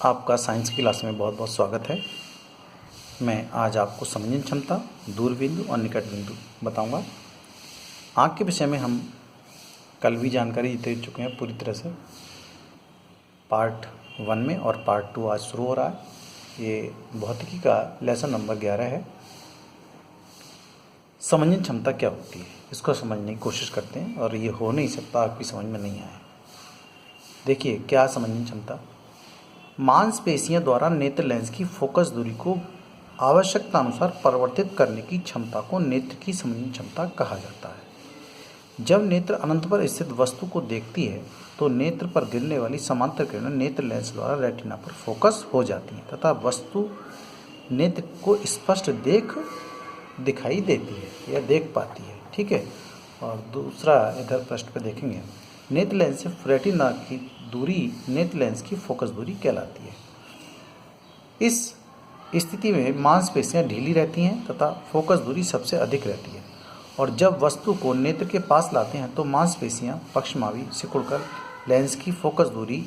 आपका साइंस की क्लास में बहुत बहुत स्वागत है। मैं आज आपको समंजन क्षमता, दूरबिंदु और निकट बिंदु बताऊंगा। आँख के विषय में हम कल भी जानकारी दे चुके हैं पूरी तरह से, पार्ट 1 में, और पार्ट 2 आज शुरू हो रहा है। ये भौतिकी का लेसन नंबर 11 है। समंजन क्षमता क्या होती है, इसको समझने की कोशिश करते हैं, और ये हो नहीं सकता आपकी समझ में नहीं आए। देखिए क्या समंजन क्षमता, मांसपेशियों द्वारा नेत्र लेंस की फोकस दूरी को आवश्यकता अनुसार परिवर्तित करने की क्षमता को नेत्र की समंजन क्षमता कहा जाता है। जब नेत्र अनंत पर स्थित वस्तु को देखती है तो नेत्र पर गिरने वाली समांतर किरणें नेत्र लेंस द्वारा रेटिना पर फोकस हो जाती हैं तथा वस्तु नेत्र को स्पष्ट दिखाई देती है या देख पाती है। ठीक है। और दूसरा इधर पृष्ठ पे देखेंगे, नेत्र लेंस से रेटिना की दूरी नेत्र लेंस की फोकस दूरी कहलाती है। इस स्थिति में मांसपेशियां ढीली रहती हैं तथा फोकस दूरी सबसे अधिक रहती है, और जब वस्तु को नेत्र के पास लाते हैं तो मांसपेशियां पक्षमावी सिकुड़कर लेंस की फोकस दूरी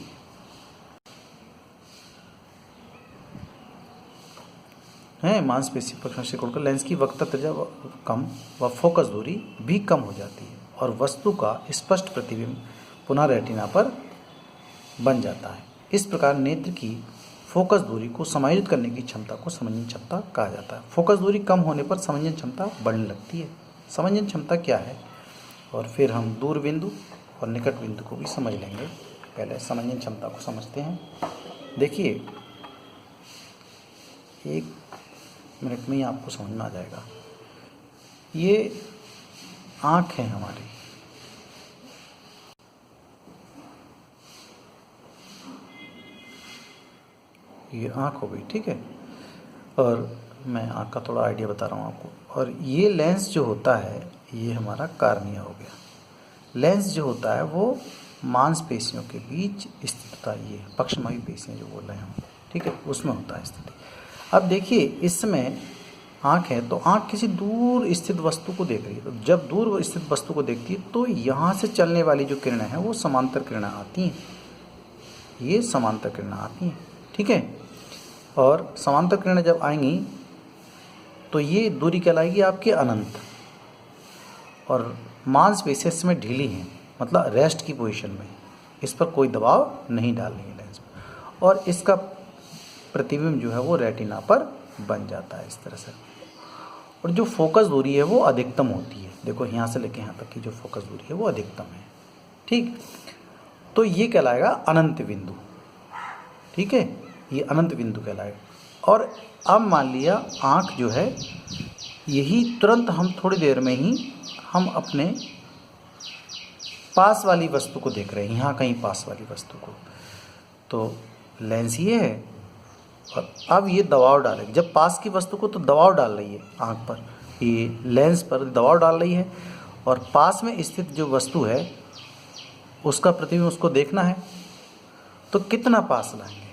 मांसपेशी पक्षमावी सिकुड़कर लेंस की वक्रता त्रिज्या कम व फोकस दूरी भी कम हो जाती है और वस्तु का स्पष्ट प्रतिबिंब पुनः रेटिना पर बन जाता है। इस प्रकार नेत्र की फोकस दूरी को समायोजित करने की क्षमता को समंजन क्षमता कहा जाता है। फोकस दूरी कम होने पर समंजन क्षमता बढ़ने लगती है। समंजन क्षमता क्या है, और फिर हम दूर बिंदु और निकट बिंदु को भी समझ लेंगे। पहले समंजन क्षमता को समझते हैं। देखिए 1 मिनट में ही आपको समझ में आ जाएगा। ये आँख है हमारी, ये आँख हो गई। ठीक है। और मैं आँख का थोड़ा आइडिया बता रहा हूँ आपको। और ये लेंस जो होता है ये हमारा कार्निया हो गया। लेंस जो होता है वो मांसपेशियों के बीच स्थित होता है। ये पक्षमावी पेशियाँ जो बोल रहे हैं हम, ठीक है, उसमें होता है स्थिति। अब देखिए इसमें आँख है तो आँख किसी दूर स्थित वस्तु को देख रही है। तो जब दूर स्थित वस्तु को देखती है तो यहाँ से चलने वाली जो किरणें हैं वो समांतर किरणें आती हैं। ये समांतर किरणें आती हैं। ठीक है। और समांतर किरणें जब आएंगी तो ये दूरी कहलाएगी आपकी अनंत, और मांसपेशियां इसमें ढीली हैं, मतलब रेस्ट की पोजीशन में, इस पर कोई दबाव नहीं डाल रही है लेंस पर, और इसका प्रतिबिंब जो है वो रेटिना पर बन जाता है इस तरह से। और जो फोकस दूरी है वो अधिकतम होती है। देखो यहाँ से लेके यहाँ तक की जो फोकस दूरी है वो अधिकतम है। ठीक। तो ये कहलाएगा अनंत बिंदु। ठीक है, ये अनंत बिंदु कहलाएगा। और अब मान लिया आँख जो है यही तुरंत हम थोड़ी देर में ही हम अपने पास वाली वस्तु को देख रहे हैं, यहाँ कहीं पास वाली वस्तु को, तो लेंस ये है और अब ये दबाव डालेगी। जब पास की वस्तु को तो दबाव डाल रही है आँख पर, ये लेंस पर दबाव डाल रही है, और पास में स्थित जो वस्तु है उसका प्रतिबिंब उसको देखना है, तो कितना पास लाएंगे,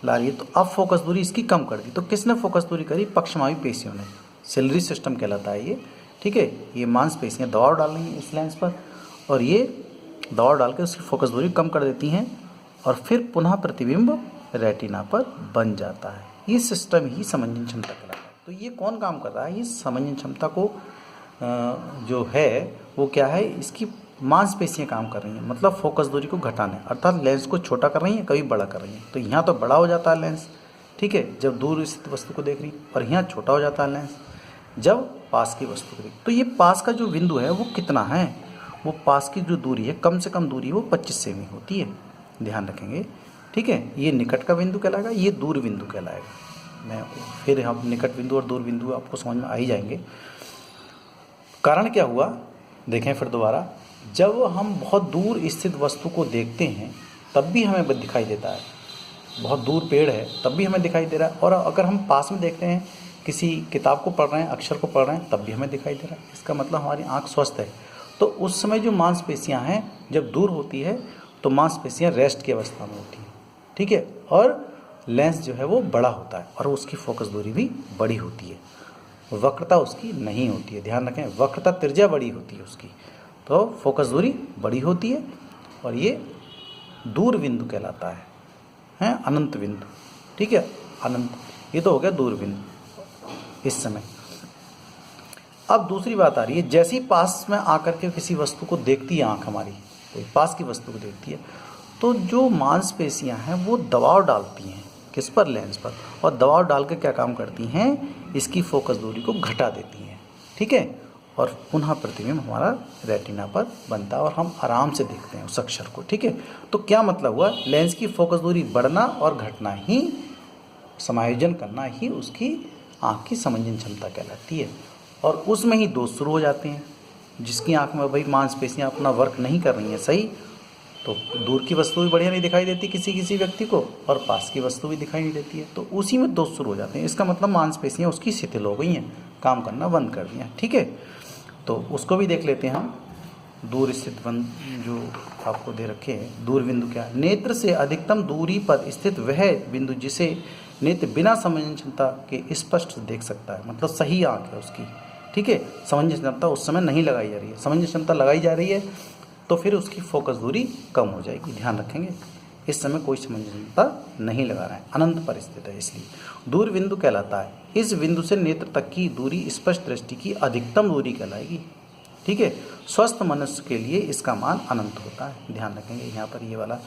ला रही है। तो अब फोकस दूरी इसकी कम कर दी। तो किसने फोकस दूरी करी? पक्षमावी पेशियों ने। सिलरी सिस्टम कहलाता है ये। ठीक है। ये मांसपेशियां दबाव डाल रही हैं इस लेंस पर, और ये दबाव डाल के उसकी फोकस दूरी कम कर देती हैं, और फिर पुनः प्रतिबिंब रेटिना पर बन जाता है। ये सिस्टम ही समंजन क्षमता कहलाता है। तो ये कौन काम कर रहा है? ये समंजन क्षमता को जो है वो क्या है, इसकी मांसपेशियां काम कर रही हैं, मतलब फोकस दूरी को घटाने, अर्थात लेंस को छोटा कर रही हैं, कभी बड़ा कर रही हैं। तो यहाँ तो बड़ा हो जाता है लेंस, ठीक है, जब दूर स्थित वस्तु को देख रही, और यहाँ छोटा हो जाता है लेंस जब पास की वस्तु को देख। तो ये पास का जो बिंदु है वो कितना है, वो पास की जो दूरी है, कम से कम दूरी वो 25 सेमी होती है, ध्यान रखेंगे। ठीक है। ये निकट का बिंदु कहलाएगा, ये दूर बिंदु कहलाएगा। मैं फिर हम निकट बिंदु और दूर बिंदु आपको समझ में आ ही जाएंगे। कारण क्या हुआ देखें फिर दोबारा, जब हम बहुत दूर स्थित वस्तु को देखते हैं तब भी हमें दिखाई देता है, बहुत दूर पेड़ है तब भी हमें दिखाई दे रहा है, और अगर हम पास में देखते हैं, किसी किताब को पढ़ रहे हैं, अक्षर को पढ़ रहे हैं, तब भी हमें दिखाई दे रहा है। इसका मतलब हमारी आँख स्वस्थ है। तो उस समय जो मांसपेशियाँ हैं जब दूर होती है तो मांसपेशियाँ रेस्ट की अवस्था में होती हैं। ठीक है। और लेंस जो है वो बड़ा होता है और उसकी फोकस दूरी भी बड़ी होती है, वक्रता उसकी नहीं होती है। ध्यान रखें, वक्रता त्रिज्या बड़ी होती है उसकी, तो फोकस दूरी बड़ी होती है, और ये दूर बिंदु कहलाता है। हैं अनंत बिंदु, ठीक है, अनंत। ये तो हो गया दूर बिंदु इस समय। अब दूसरी बात आ रही है, जैसे ही पास में आकर के किसी वस्तु को देखती है आँख हमारी, कोई पास की वस्तु को देखती है, तो जो मांसपेशियां हैं वो दबाव डालती हैं किस पर, लेंस पर, और दबाव डाल के क्या काम करती हैं, इसकी फोकस दूरी को घटा देती हैं, ठीक है, और पुनः प्रतिबिंब हमारा रेटिना पर बनता है और हम आराम से देखते हैं उस अक्षर को, ठीक है। तो क्या मतलब हुआ, लेंस की फोकस दूरी बढ़ना और घटना ही, समायोजन करना ही उसकी आँख की समंजन क्षमता कहलाती है। और उसमें ही दोष शुरू हो जाते हैं। जिसकी आँख में भाई मांसपेशियाँ अपना वर्क नहीं कर रही हैं सही, तो दूर की वस्तु भी बढ़िया नहीं दिखाई देती किसी किसी व्यक्ति को, और पास की वस्तु भी दिखाई नहीं देती है, तो उसी में दोष शुरू हो जाते हैं। इसका मतलब मांसपेशियाँ उसकी शिथिल हो गई हैं, काम करना बंद कर दिया, ठीक है। तो उसको भी देख लेते हैं हम। दूर स्थित जो आपको दे रखे हैं, दूर बिंदु क्या है, नेत्र से अधिकतम दूरी पर स्थित वह बिंदु जिसे नेत्र बिना समंजन क्षमता के स्पष्ट देख सकता है, मतलब सही आँख है उसकी, ठीक है। समंजन क्षमता उस समय नहीं लगाई जा रही है, समंजन क्षमता लगाई जा रही है तो फिर उसकी फोकस दूरी कम हो जाएगी, ध्यान रखेंगे। इस समय कोई समंजन क्षमता नहीं लगा रहा है, अनंत पर स्थित है, इसलिए दूर बिंदु कहलाता है। इस बिंदु से नेत्र तक की दूरी स्पष्ट दृष्टि की अधिकतम दूरी कहलाएगी, ठीक है। स्वस्थ मनुष्य के लिए इसका मान अनंत होता है, ध्यान रखेंगे। यहाँ पर ये वाला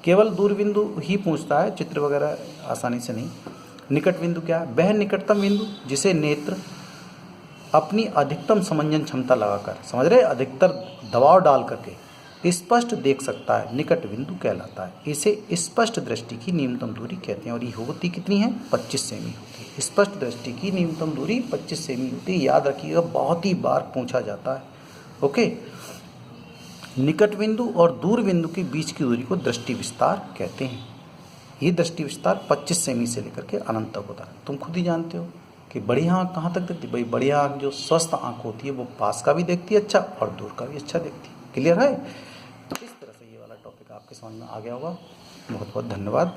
केवल दूर बिंदु ही पूछता है, चित्र वगैरह आसानी से नहीं। निकट बिंदु क्या है, वह निकटतम बिंदु जिसे नेत्र अपनी अधिकतम समंजन क्षमता लगाकर, समझ रहे, अधिकतर दबाव डाल करके स्पष्ट देख सकता है, निकट बिंदु कहलाता है। इसे स्पष्ट दृष्टि की न्यूनतम दूरी कहते हैं, और ये होती कितनी है, 25 सेमी होती है। स्पष्ट दृष्टि की न्यूनतम दूरी 25 सेमी होती है, याद रखिएगा, बहुत ही बार पूछा जाता है, ओके। निकट बिंदु और दूर बिंदु के बीच की दूरी को दृष्टि विस्तार कहते हैं। ये दृष्टि विस्तार 25 सेमी से लेकर के अनंत तक होता है। तुम खुद ही जानते हो कि बड़ी आँख कहाँ तक देखती है भाई, बड़ी आँख जो स्वस्थ आँख होती है वो पास का भी देखती है अच्छा, और दूर का भी अच्छा देखती है। क्लियर है। तो इस तरह से ये वाला टॉपिक आपके समझ में आ गया होगा। बहुत बहुत धन्यवाद।